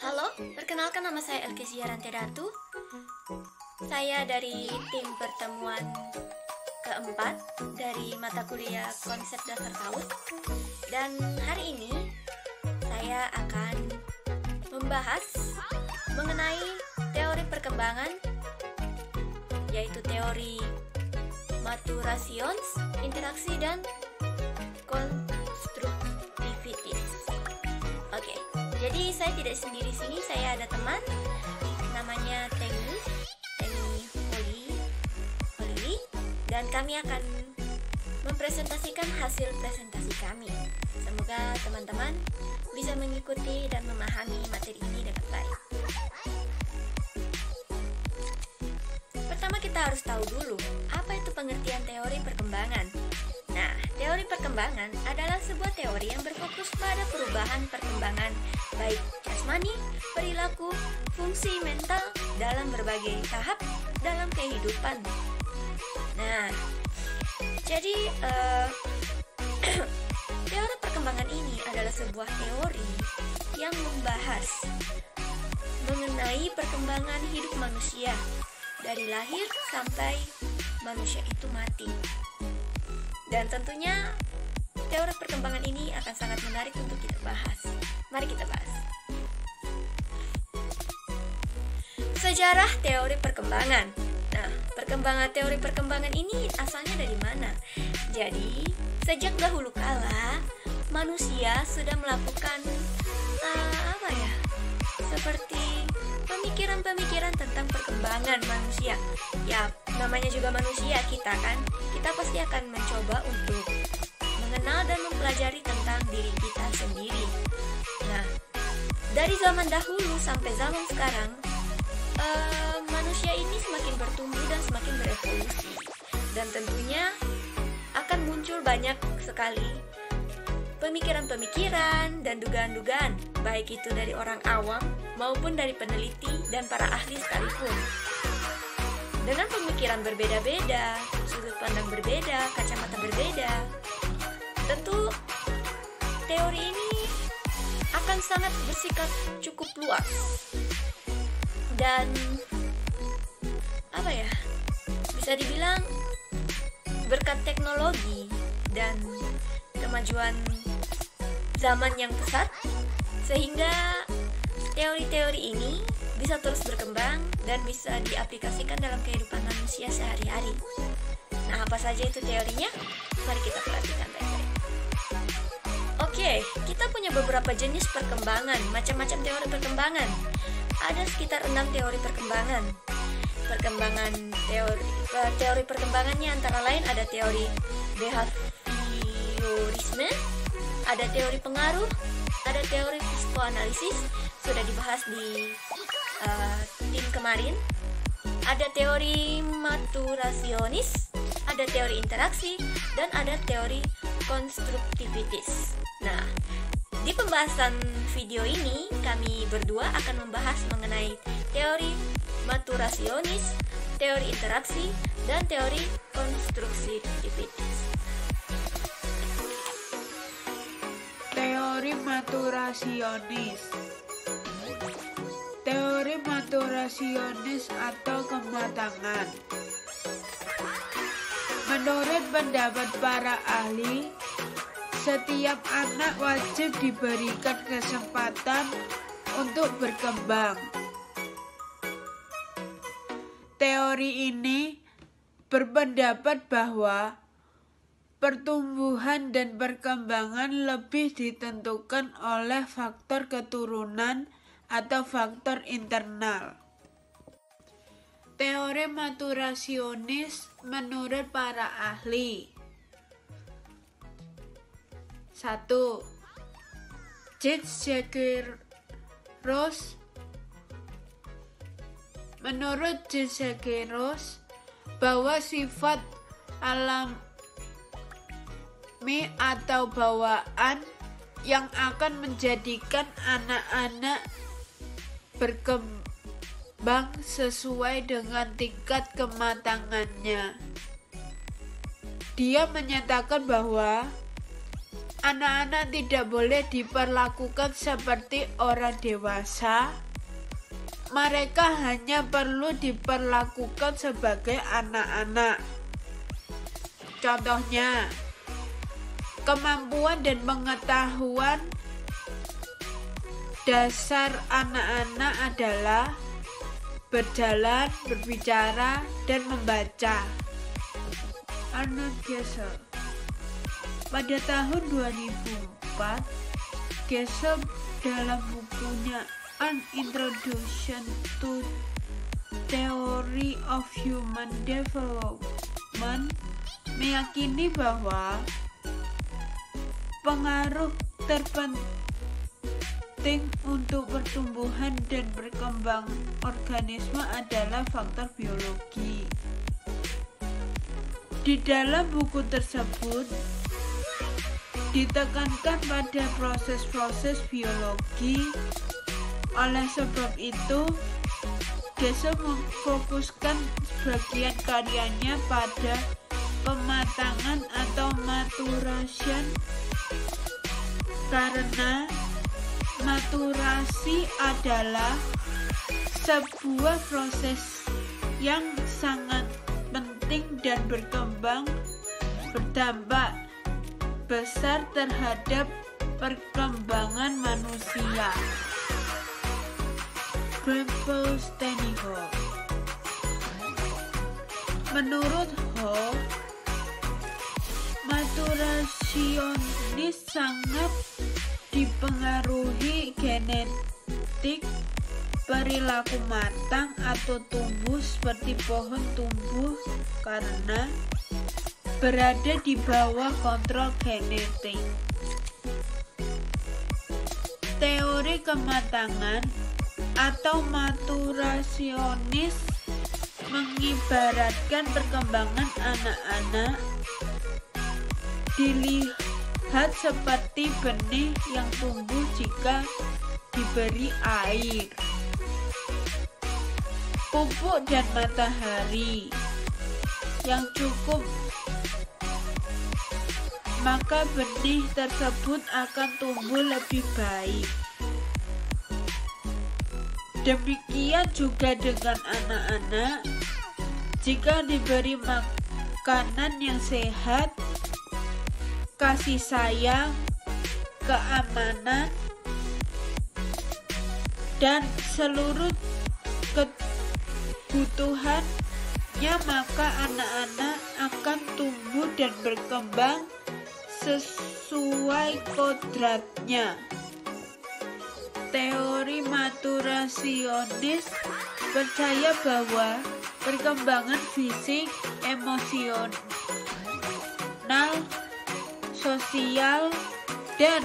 Halo, perkenalkan nama saya Elke Ziarante Datu. Saya dari tim pertemuan keempat dari mata kuliah Konsep Dasar PAUD. Dan hari ini saya akan membahas mengenai teori perkembangan, yaitu teori maturations, interaksi, dan konstruktivitas. Oke, jadi saya tidak sendiri sini, saya ada teman namanya Temi Holili, dan kami akan mempresentasikan hasil presentasi kami. Semoga teman-teman bisa mengikuti dan memahami materi ini dengan baik. Pertama kita harus tahu dulu, apa itu pengertian teori perkembangan. Nah, teori perkembangan adalah sebuah teori yang berfokus pada perubahan perkembangan baik jasmani, perilaku, fungsi mental dalam berbagai tahap dalam kehidupan. Nah, jadi teori perkembangan ini adalah sebuah teori yang membahas mengenai perkembangan hidup manusia dari lahir sampai manusia itu mati. Dan tentunya teori perkembangan ini akan sangat menarik untuk kita bahas. Mari kita bahas. Sejarah teori perkembangan. Nah, perkembangan teori perkembangan ini asalnya dari mana? Jadi, sejak dahulu kala manusia sudah melakukan seperti pemikiran-pemikiran tentang perkembangan manusia. Ya, namanya juga manusia kita kan. Kita pasti akan mencoba untuk mengenal dan mempelajari tentang diri kita sendiri. Nah, dari zaman dahulu sampai zaman sekarang, manusia ini semakin bertumbuh dan semakin berevolusi. Dan tentunya akan muncul banyak sekali pemikiran-pemikiran dan dugaan-dugaan, baik itu dari orang awam maupun dari peneliti dan para ahli sekalipun. Dengan pemikiran berbeda-beda, sudut pandang berbeda, kacamata berbeda, tentu teori ini akan sangat bersikap cukup luas. Dan bisa dibilang berkat teknologi dan kemajuan zaman yang pesat, sehingga teori-teori ini bisa terus berkembang dan bisa diaplikasikan dalam kehidupan manusia sehari-hari. Nah, apa saja itu teorinya? Mari kita perhatikan baik-baik. Oke, kita punya beberapa jenis perkembangan, macam-macam teori perkembangan. Ada sekitar 6 teori perkembangan. Teori perkembangannya antara lain ada teori behaviorisme, ada teori pengaruh, ada teori psikoanalisis, sudah dibahas di tim kemarin. Ada teori maturasionis, ada teori interaksi, dan ada teori konstruktivitas. Nah, di pembahasan video ini kami berdua akan membahas mengenai teori maturasionis, teori interaksi, dan teori konstruktivitas. Teori maturasionis. Teori maturasionis atau kematangan. Menurut pendapat para ahli, setiap anak wajib diberikan kesempatan untuk berkembang. Teori ini berpendapat bahwa pertumbuhan dan perkembangan lebih ditentukan oleh faktor keturunan atau faktor internal. Teori maturasionis menurut para ahli. 1. Jaques-Jaqueros. Menurut Jaques-Jaqueros, bahwa sifat alami atau bawaan yang akan menjadikan anak-anak berkembang sesuai dengan tingkat kematangannya. Dia menyatakan bahwa anak-anak tidak boleh diperlakukan seperti orang dewasa. Mereka hanya perlu diperlakukan sebagai anak-anak. Contohnya, kemampuan dan pengetahuan dasar anak-anak adalah berjalan, berbicara, dan membaca. Arnold Gesell. Pada tahun 2004, Gesell dalam bukunya An Introduction to Theory of Human Development meyakini bahwa pengaruh terpenting untuk pertumbuhan dan berkembang organisme adalah faktor biologi. Di dalam buku tersebut ditekankan pada proses-proses biologi. Oleh sebab itu, Gesell memfokuskan sebagian karyanya pada pematangan atau maturation, karena maturasi adalah sebuah proses yang sangat penting dan berdampak besar terhadap perkembangan manusia. Bramble Steniho. Menurut Ho, maturasionis sangat dipengaruhi genetik, perilaku matang atau tumbuh seperti pohon tumbuh karena berada di bawah kontrol genetik. Teori kematangan atau maturasionis mengibaratkan perkembangan anak-anak dilihat seperti benih yang tumbuh jika diberi air, pupuk dan matahari yang cukup, maka benih tersebut akan tumbuh lebih baik. Demikian juga dengan anak-anak, jika diberi makanan yang sehat, kasih sayang, keamanan, dan seluruh kebutuhannya, maka anak-anak akan tumbuh dan berkembang sesuai kodratnya. Teori maturasionis percaya bahwa perkembangan fisik, emosional, sosial, dan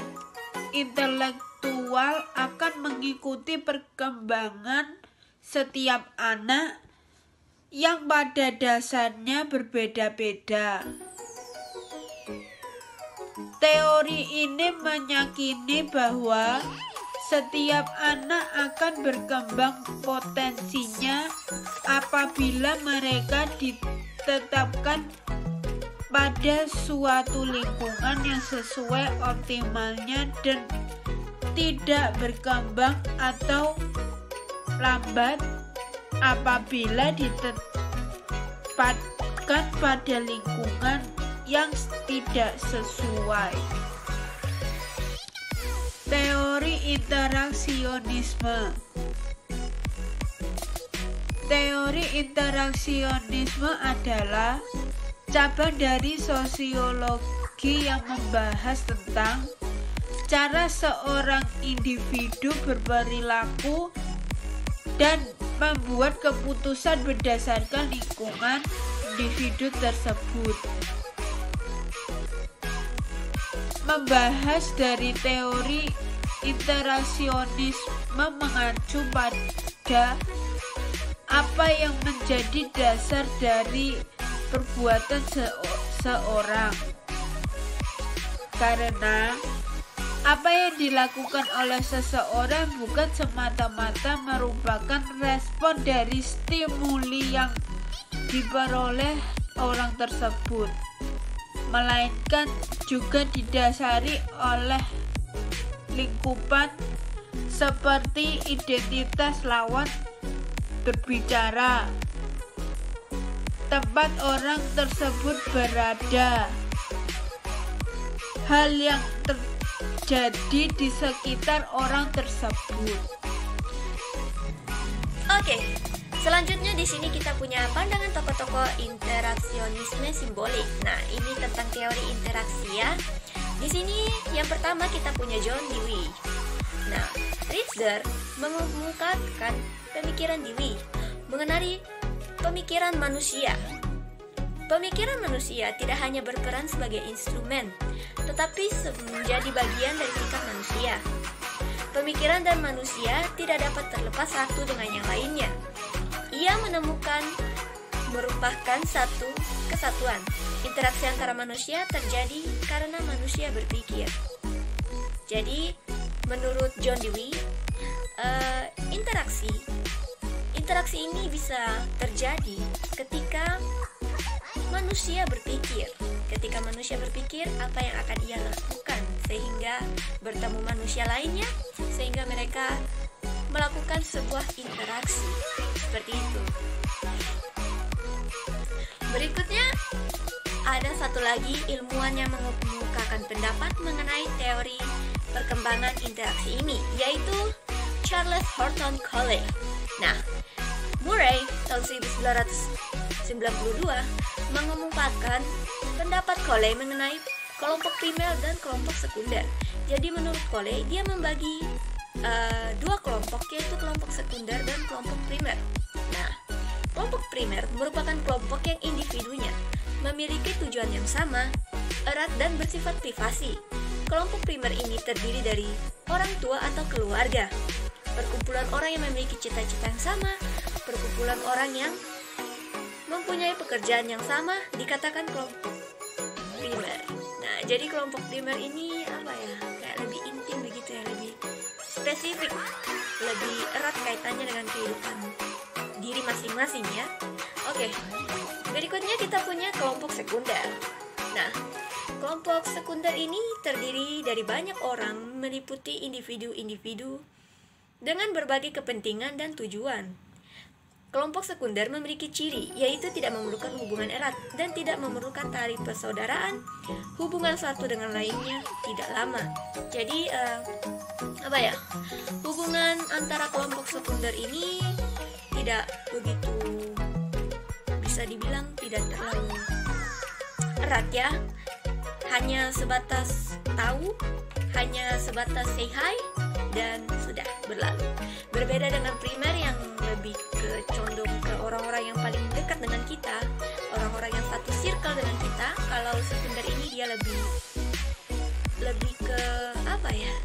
intelektual akan mengikuti perkembangan setiap anak yang pada dasarnya berbeda-beda. Teori ini meyakini bahwa setiap anak akan berkembang potensinya apabila mereka ditetapkan pada suatu lingkungan yang sesuai optimalnya dan tidak berkembang atau lambat apabila ditempatkan pada lingkungan yang tidak sesuai. Teori interaksionisme. Teori interaksionisme adalah cabang dari sosiologi yang membahas tentang cara seorang individu berperilaku dan membuat keputusan berdasarkan lingkungan individu tersebut. Membahas dari teori interaksionisme mengacu pada apa yang menjadi dasar dari perbuatan seorang, karena apa yang dilakukan oleh seseorang bukan semata-mata merupakan respon dari stimuli yang diperoleh orang tersebut. melainkan juga didasari oleh lingkupan seperti identitas lawan berbicara, tempat orang tersebut berada, hal yang terjadi di sekitar orang tersebut. Oke, selanjutnya di sini kita punya pandangan tokoh-tokoh interaksionisme simbolik. Nah, ini tentang teori interaksi ya. Di sini yang pertama kita punya John Dewey. Nah, Ritzler mengemukakan pemikiran Dewey mengenai pemikiran manusia. Pemikiran manusia tidak hanya berperan sebagai instrumen, tetapi menjadi bagian dari sikap manusia. Pemikiran dan manusia tidak dapat terlepas satu dengan yang lainnya. Ia menemukan merupakan satu kesatuan. Interaksi antara manusia terjadi karena manusia berpikir. Jadi, menurut John Dewey, interaksi ini bisa terjadi ketika manusia berpikir. Ketika manusia berpikir, apa yang akan ia lakukan sehingga bertemu manusia lainnya, sehingga mereka melakukan sebuah interaksi seperti itu. Berikutnya ada satu lagi ilmuwan yang mengemukakan pendapat mengenai teori perkembangan interaksi ini, yaitu Charles Horton Coley. Nah, Murray tahun 1992 mengemukakan pendapat Coley mengenai kelompok primer dan kelompok sekunder. Jadi menurut Coley, dia membagi dua kelompok, yaitu kelompok sekunder dan kelompok primer. Nah, kelompok primer merupakan kelompok yang individunya memiliki tujuan yang sama, erat dan bersifat privasi. Kelompok primer ini terdiri dari orang tua atau keluarga, perkumpulan orang yang memiliki cita-cita yang sama, perkumpulan orang yang mempunyai pekerjaan yang sama dikatakan kelompok primer. Nah, jadi kelompok primer ini apa ya? Kayak lebih intim begitu ya, lebih spesifik, lebih erat kaitannya dengan kehidupan diri masing-masing ya. Oke. Berikutnya kita punya kelompok sekunder. Nah, kelompok sekunder ini terdiri dari banyak orang meliputi individu-individu dengan berbagai kepentingan dan tujuan. Kelompok sekunder memiliki ciri, yaitu tidak memerlukan hubungan erat dan tidak memerlukan tali persaudaraan. Hubungan satu dengan lainnya tidak lama. Jadi hubungan antara kelompok sekunder ini tidak begitu, bisa dibilang tidak terlalu erat ya. Hanya sebatas tahu, hanya sebatas say hi, dan sudah berlalu. Berbeda dengan primer yang lebih condong ke orang-orang yang paling dekat dengan kita, orang-orang yang satu circle dengan kita. Kalau sekunder ini dia lebih ke apa ya,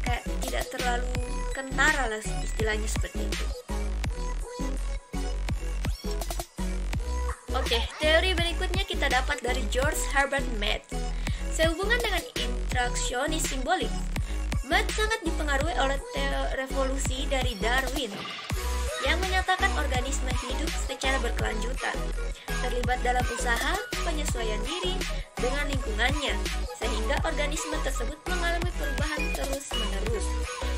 kayak tidak terlalu kentara lah istilahnya seperti itu. Oke, teori berikutnya kita dapat dari George Herbert Mead. Sehubungan dengan interaksionis simbolik, Mead sangat dipengaruhi oleh revolusi dari Darwin yang menyatakan organisme hidup secara berkelanjutan, terlibat dalam usaha penyesuaian diri dengan lingkungannya, sehingga organisme tersebut mengalami perubahan terus-menerus.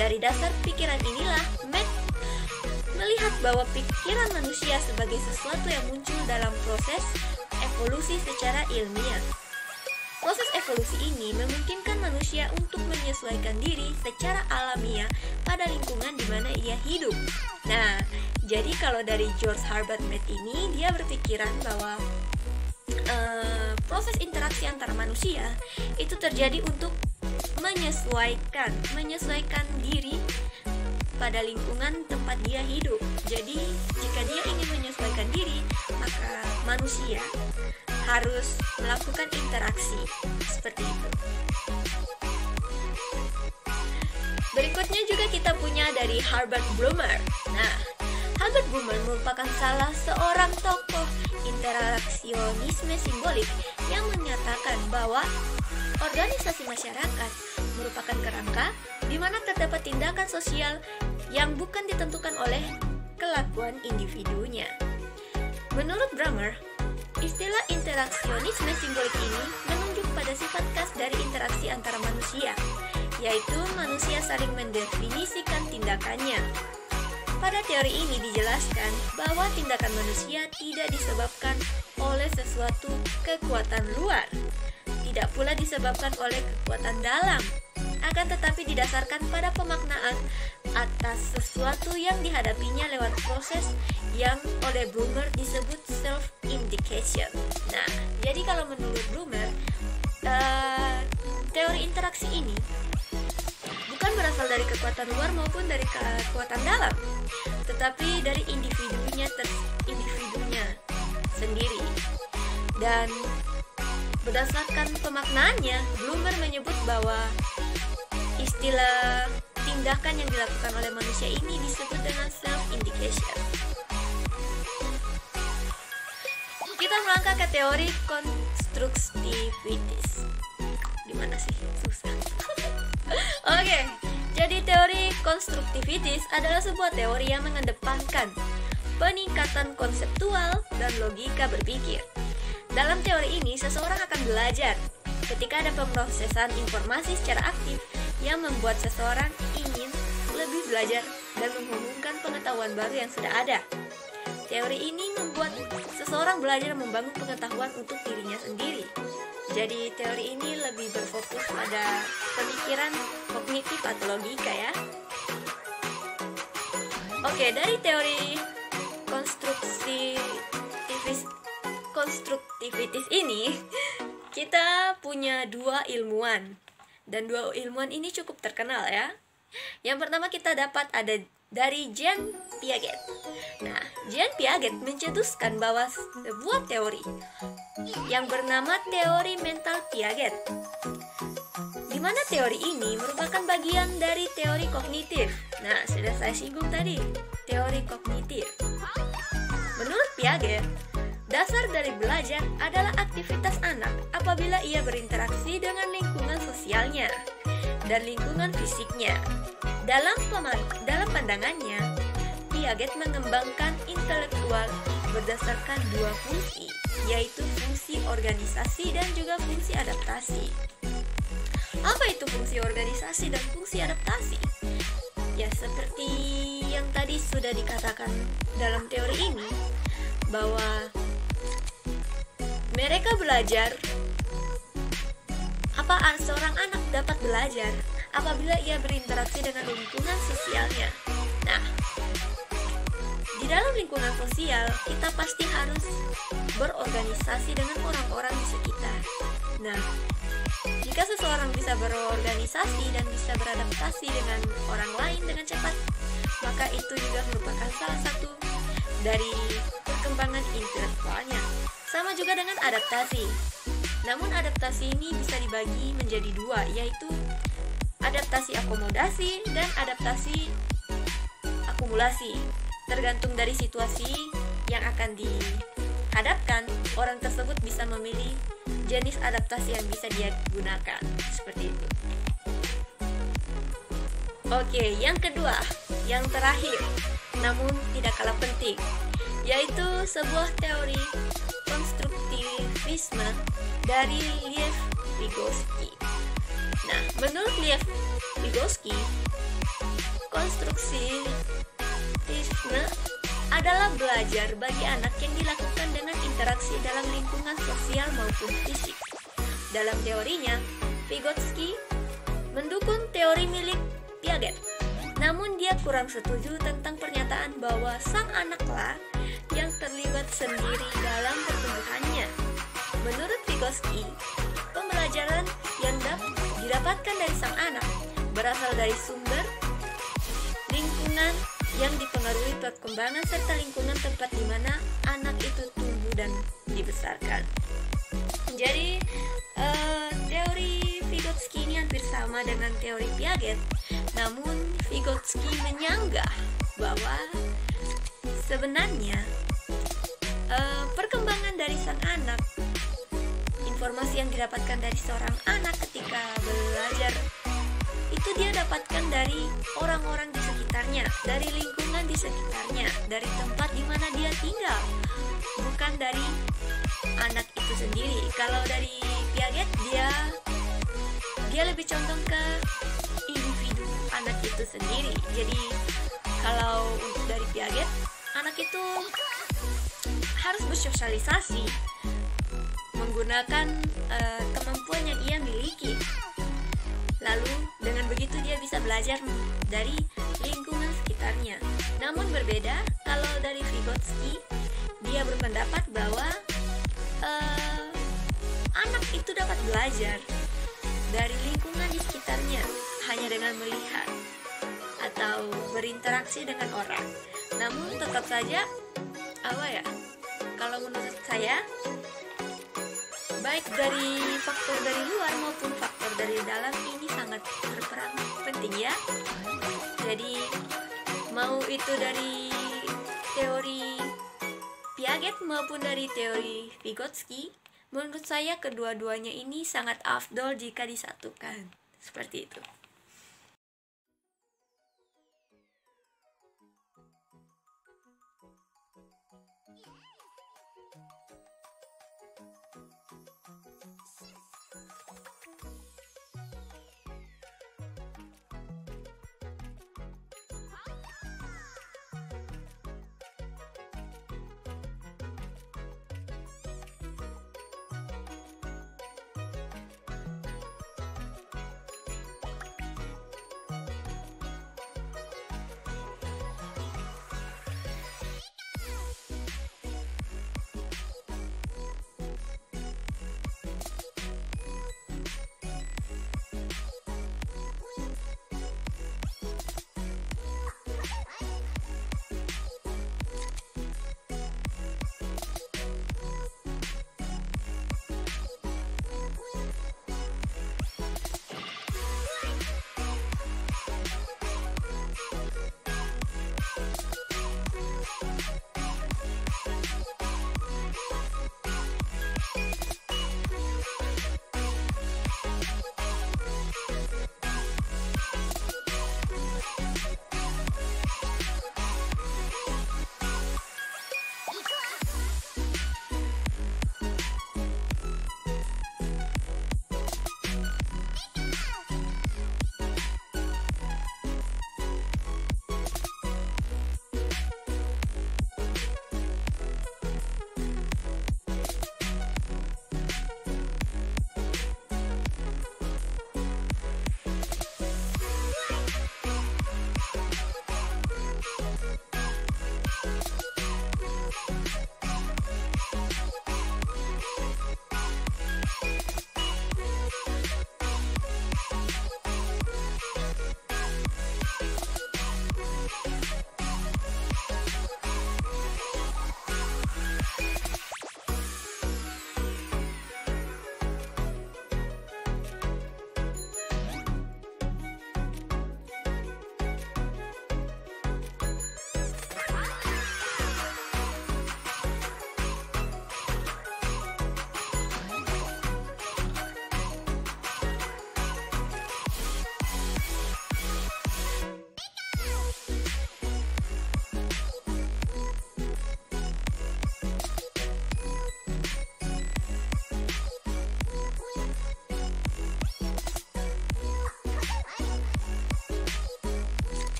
Dari dasar pikiran inilah, Mead melihat bahwa pikiran manusia sebagai sesuatu yang muncul dalam proses evolusi secara ilmiah. Proses evolusi ini memungkinkan manusia untuk menyesuaikan diri secara alamiah pada lingkungan di mana ia hidup. Nah, jadi kalau dari George Herbert Mead ini, dia berpikiran bahwa proses interaksi antara manusia itu terjadi untuk menyesuaikan diri pada lingkungan tempat dia hidup. Jadi, jika dia ingin menyesuaikan diri, maka manusia harus melakukan interaksi seperti itu. Berikutnya juga kita punya dari Herbert Blumer. Nah, Herbert Blumer merupakan salah seorang tokoh interaksionisme simbolik yang menyatakan bahwa organisasi masyarakat merupakan kerangka di mana terdapat tindakan sosial yang bukan ditentukan oleh kelakuan individunya. Menurut Blumer, Istilah interaksionisme simbolik ini menunjuk pada sifat khas dari interaksi antara manusia, yaitu manusia saling mendefinisikan tindakannya. Pada teori ini dijelaskan bahwa tindakan manusia tidak disebabkan oleh sesuatu kekuatan luar, tidak pula disebabkan oleh kekuatan dalam, akan tetapi didasarkan pada pemaknaan atas sesuatu yang dihadapinya lewat proses yang oleh Blumer disebut self-indication. Nah, jadi kalau menurut Blumer, teori interaksi ini bukan berasal dari kekuatan luar maupun dari kekuatan dalam, tetapi dari individunya sendiri. Dan berdasarkan pemaknaannya, Blumer menyebut bahwa istilah tindakan yang dilakukan oleh manusia ini disebut dengan self-indication. Kita melangkah ke teori konstruktivitis. Gimana sih? Susah. Oke, jadi teori konstruktivitis adalah sebuah teori yang mengedepankan peningkatan konseptual dan logika berpikir. Dalam teori ini, seseorang akan belajar ketika ada pemrosesan informasi secara aktif yang membuat seseorang ingin lebih belajar dan menghubungkan pengetahuan baru yang sudah ada. Teori ini membuat seseorang belajar membangun pengetahuan untuk dirinya sendiri. Jadi teori ini lebih berfokus pada pemikiran kognitif atau logika ya. Oke, dari teori konstruktivitis ini kita punya dua ilmuwan. Dan dua ilmuwan ini cukup terkenal ya. Yang pertama kita dapat ada dari Jean Piaget. Nah, Jean Piaget mencetuskan bahwa sebuah teori yang bernama teori mental Piaget, di mana teori ini merupakan bagian dari teori kognitif. Nah, sudah saya singgung tadi, teori kognitif. Menurut Piaget, dasar dari belajar adalah aktivitas anak apabila ia berinteraksi dengan lingkungan sosialnya dan lingkungan fisiknya. Dalam pandangannya, Piaget mengembangkan intelektual berdasarkan dua fungsi, yaitu fungsi organisasi dan juga fungsi adaptasi. Apa itu fungsi organisasi dan fungsi adaptasi? Ya, seperti yang tadi sudah dikatakan dalam teori ini, bahwa mereka belajar, seorang anak dapat belajar apabila ia berinteraksi dengan lingkungan sosialnya. Nah, di dalam lingkungan sosial kita pasti harus berorganisasi dengan orang-orang di sekitar. Nah, jika seseorang bisa berorganisasi dan bisa beradaptasi dengan orang lain dengan cepat, maka itu juga merupakan salah satu dari perkembangan intelektualnya. Sama juga dengan adaptasi. Namun adaptasi ini bisa dibagi menjadi dua, yaitu adaptasi akomodasi dan adaptasi akumulasi. Tergantung dari situasi yang akan dihadapkan, orang tersebut bisa memilih jenis adaptasi yang bisa dia gunakan. Seperti itu. Oke, yang kedua, yang terakhir, namun tidak kalah penting, yaitu sebuah teori konstruktivisme dari Lev Vygotsky. Nah, menurut Lev Vygotsky, konstruktivisme adalah belajar bagi anak yang dilakukan dengan interaksi dalam lingkungan sosial maupun fisik. Dalam teorinya, Vygotsky mendukung teori milik Piaget. Namun dia kurang setuju tentang pernyataan bahwa sang anaklah yang terlibat sendiri dalam pertumbuhannya. Menurut Vygotsky, pembelajaran yang didapatkan dari sang anak berasal dari sumber, lingkungan yang dipengaruhi perkembangan serta lingkungan tempat di mana anak itu tumbuh dan dibesarkan. Jadi teori Vygotsky ini hampir sama dengan teori Piaget, namun Vygotsky menyanggah bahwa sebenarnya perkembangan dari sang anak, informasi yang didapatkan dari seorang anak ketika belajar itu dia dapatkan dari orang-orang di sekitarnya, dari lingkungan di sekitarnya, dari tempat di mana dia tinggal, bukan dari anak itu sendiri. Kalau dari Piaget dia lebih condong ke individu anak itu sendiri. Jadi kalau untuk dari Piaget, anak itu harus bersosialisasi menggunakan kemampuan yang ia miliki. Lalu dengan begitu dia bisa belajar dari lingkungan sekitarnya. Namun berbeda kalau dari Vygotsky, dia berpendapat bahwa anak itu dapat belajar dari lingkungan di sekitarnya hanya dengan melihat atau berinteraksi dengan orang. Namun tetap saja kalau menurut saya, baik dari faktor dari luar maupun faktor dari dalam ini sangat berperan penting ya. Jadi mau itu dari teori Piaget maupun dari teori Vygotsky, menurut saya kedua-duanya ini sangat afdol jika disatukan. Seperti itu.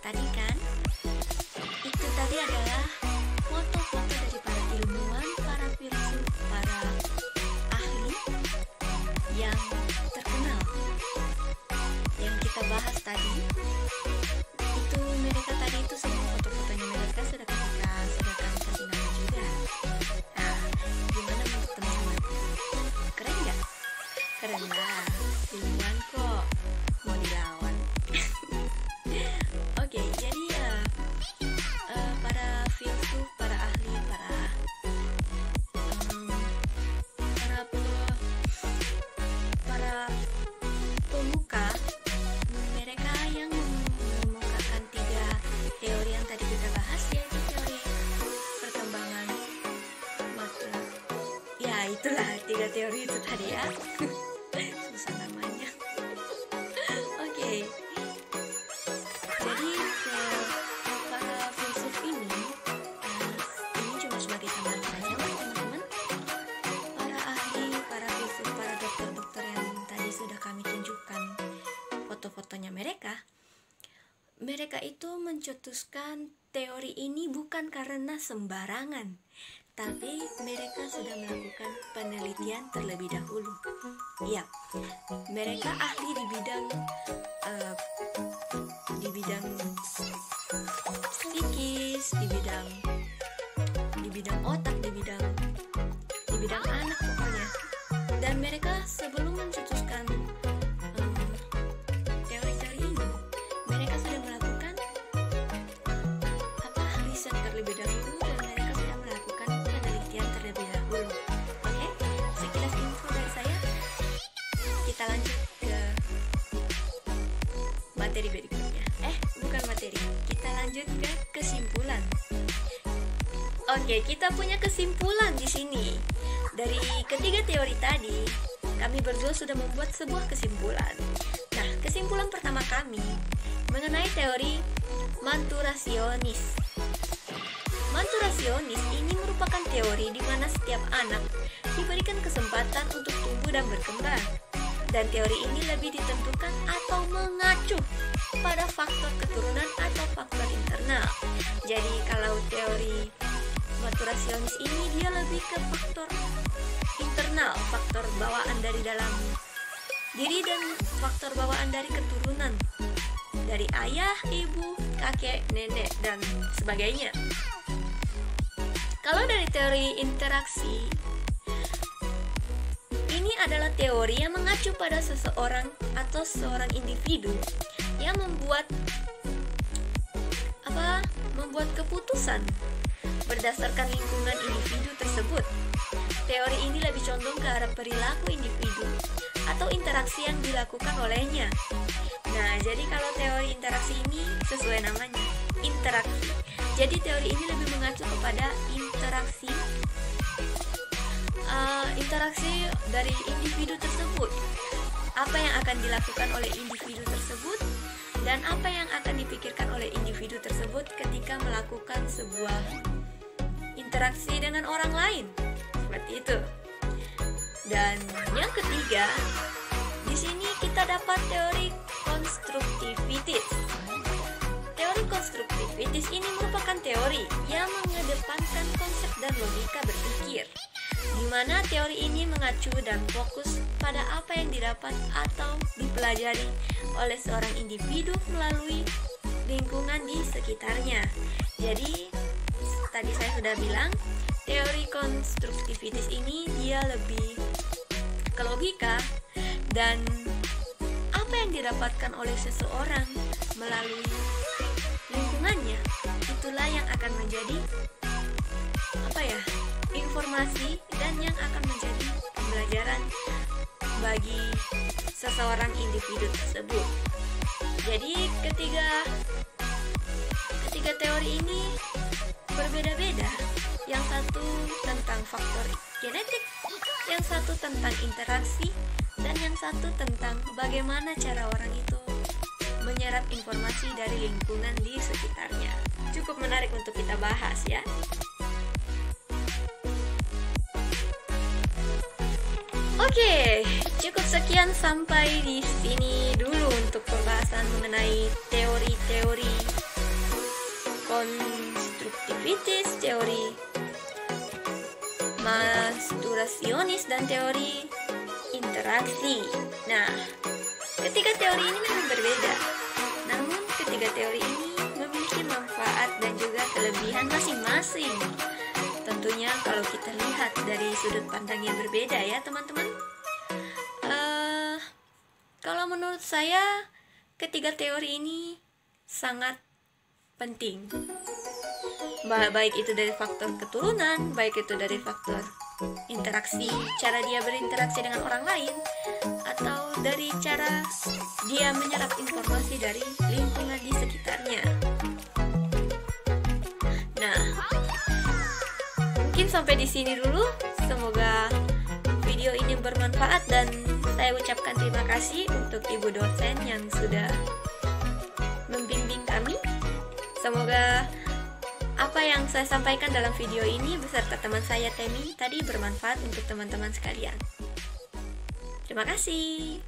Tadi kan itu tadi adalah foto-foto dari para ilmuwan, para filsuf, para ahli yang terkenal yang kita bahas tadi. Itu mereka tadi itu semua foto-fotonya mereka sudah kami kasih nama juga. Nah, gimana menurut teman-teman? Keren nggak? Keren lah, ilmuwan kok mau dilawan. Oke, jadi para filsuf, para ahli, para pemuka, mereka yang mengemukakan 3 teori yang tadi kita bahas, yaitu teori perkembangan makhluk. Ya, itulah 3 teori itu tadi ya. Susah namanya. Oke. Jadi mereka itu mencetuskan teori ini bukan karena sembarangan, tapi mereka sudah melakukan penelitian terlebih dahulu. Ya, mereka ahli di bidang psikis, di bidang otak, di bidang anak pokoknya. Dan mereka sebelum mencetuskan teori-teori ini, mereka sudah melakukan riset terlebih dahulu, dan mereka sudah melakukan penelitian terlebih dahulu. Oke, sekilas info dari saya. Kita lanjut ke materi berikutnya. Bukan materi. Kita lanjut ke kesimpulan. Oke, kita punya kesimpulan di sini. Dari ketiga teori tadi, kami berdua sudah membuat sebuah kesimpulan. Nah, kesimpulan pertama kami mengenai teori manturasionis. Manturasionis ini merupakan teori di mana setiap anak diberikan kesempatan untuk tumbuh dan berkembang. Dan teori ini lebih ditentukan atau mengacu pada faktor keturunan atau faktor internal. Jadi kalau teori manturasionis ini dia lebih ke faktor internal, faktor bawaan dari dalam diri dan faktor bawaan dari keturunan, dari ayah, ibu, kakek, nenek, dan sebagainya. Kalau dari teori interaksi, ini adalah teori yang mengacu pada seseorang atau seorang individu yang membuat keputusan berdasarkan lingkungan individu tersebut. Teori ini lebih condong ke arah perilaku individu atau interaksi yang dilakukan olehnya. Nah, jadi kalau teori interaksi ini sesuai namanya, interaksi. Jadi teori ini lebih mengacu kepada interaksi dari individu tersebut. Apa yang akan dilakukan oleh individu tersebut dan apa yang akan dipikirkan oleh individu tersebut ketika melakukan sebuah interaksi dengan orang lain. Seperti itu. Dan yang ketiga, di sini kita dapat teori konstruktivitis. Teori konstruktivitis ini merupakan teori yang mengedepankan konsep dan logika berpikir, di mana teori ini mengacu dan fokus pada apa yang didapat atau dipelajari oleh seorang individu melalui lingkungan di sekitarnya. Jadi, tadi saya sudah bilang, teori konstruktivitis ini dia lebih ke logika dan apa yang didapatkan oleh seseorang melalui lingkungannya, itulah yang akan menjadi informasi dan yang akan menjadi pembelajaran bagi seseorang individu tersebut. Jadi ketiga teori ini berbeda-beda. Yang satu tentang faktor genetik, yang satu tentang interaksi, dan yang satu tentang bagaimana cara orang itu menyerap informasi dari lingkungan di sekitarnya. Cukup menarik untuk kita bahas ya. Oke, cukup sekian sampai di sini dulu untuk pembahasan mengenai teori-teori konstruktivitis, teori manturasionis, dan teori interaksi. Nah, ketiga teori ini memang berbeda. Namun, ketiga teori ini memiliki manfaat dan juga kelebihan masing-masing. Tentunya kalau kita lihat dari sudut pandang yang berbeda ya teman-teman. Kalau menurut saya ketiga teori ini sangat penting. Baik itu dari faktor keturunan, baik itu dari faktor interaksi, cara dia berinteraksi dengan orang lain, atau dari cara dia menyerap informasi dari lingkungan di sekitarnya. Nah, mungkin sampai di sini dulu. Semoga video ini bermanfaat dan saya ucapkan terima kasih untuk Ibu dosen yang sudah membimbing kami. Semoga apa yang saya sampaikan dalam video ini beserta teman saya Temi tadi bermanfaat untuk teman-teman sekalian. Terima kasih.